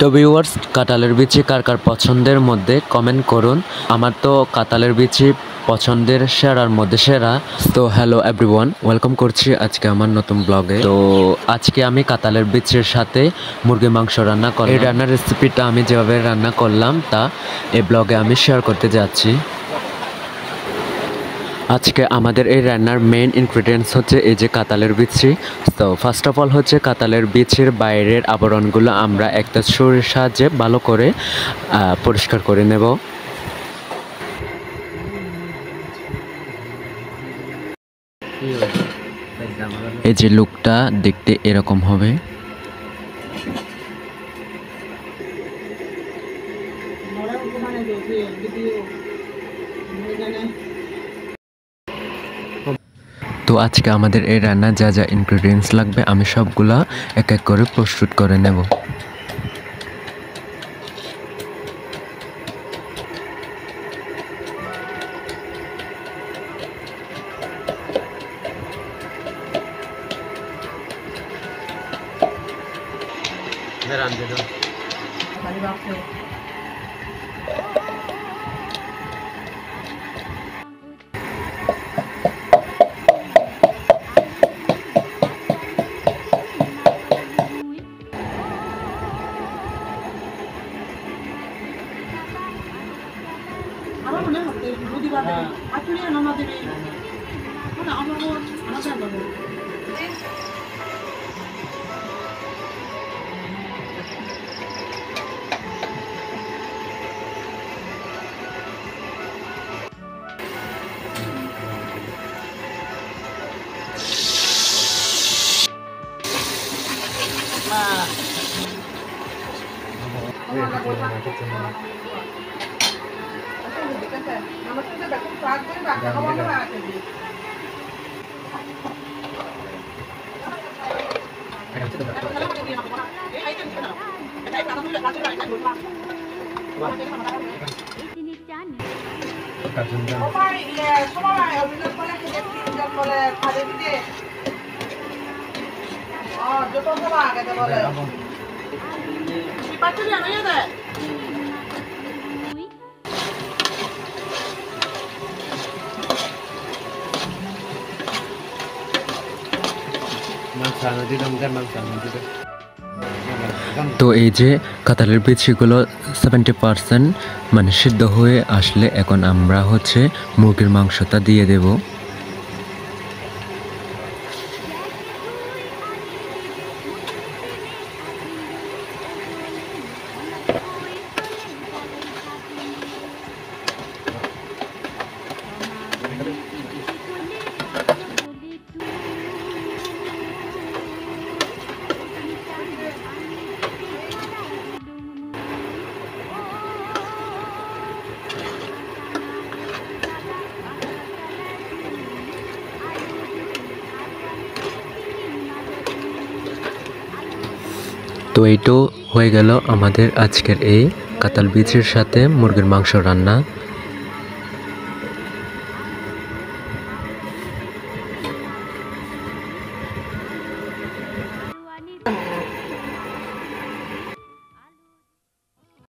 তো ভিউয়ার্স, কাঁঠালের বিচি কার কার পছন্দের মধ্যে কমেন্ট করুন। আমার তো কাঁঠালের বিচি পছন্দের সেরার মধ্যে সেরা। তো হ্যালো এভরিওয়ান, ওয়েলকাম করছি আজকে আমার নতুন ব্লগে। তো আজকে আমি কাঁঠালের বিচির সাথে মুরগি মাংস রান্না করলাম। এই রান্নার রেসিপিটা আমি যেভাবে রান্না করলাম তা এই ব্লগে আমি শেয়ার করতে যাচ্ছি। আজকে আমাদের এই রান্নার মেইন ইনগ্রেডিয়েন্টস হচ্ছে এই যে কাঁঠালের বিচি। তো ফার্স্ট অফ অল হচ্ছে কাঁঠালের বিচির বাইরের আবরণগুলো আমরা একটা ছুরির সাহায্যে ভালো করে পরিষ্কার করে নেব। এই যে লুকটা দেখতে এরকম হবে। তো আজকে আমাদের এই রান্না যা যা ইনগ্রেডিয়েন্টস লাগবে আমি সবগুলা এক এক করে প্রস্তুত করে নেব। তো এই যে কাঁঠালের বিচিগুলো 70% মানে সিদ্ধ হয়ে আসলে এখন আমরা হচ্ছে মুরগির মাংসটা দিয়ে দেব। তো এইটাও হয়ে গেল আমাদের আজকের এই কাঁঠাল বিচির সাথে মুরগির মাংস রান্না।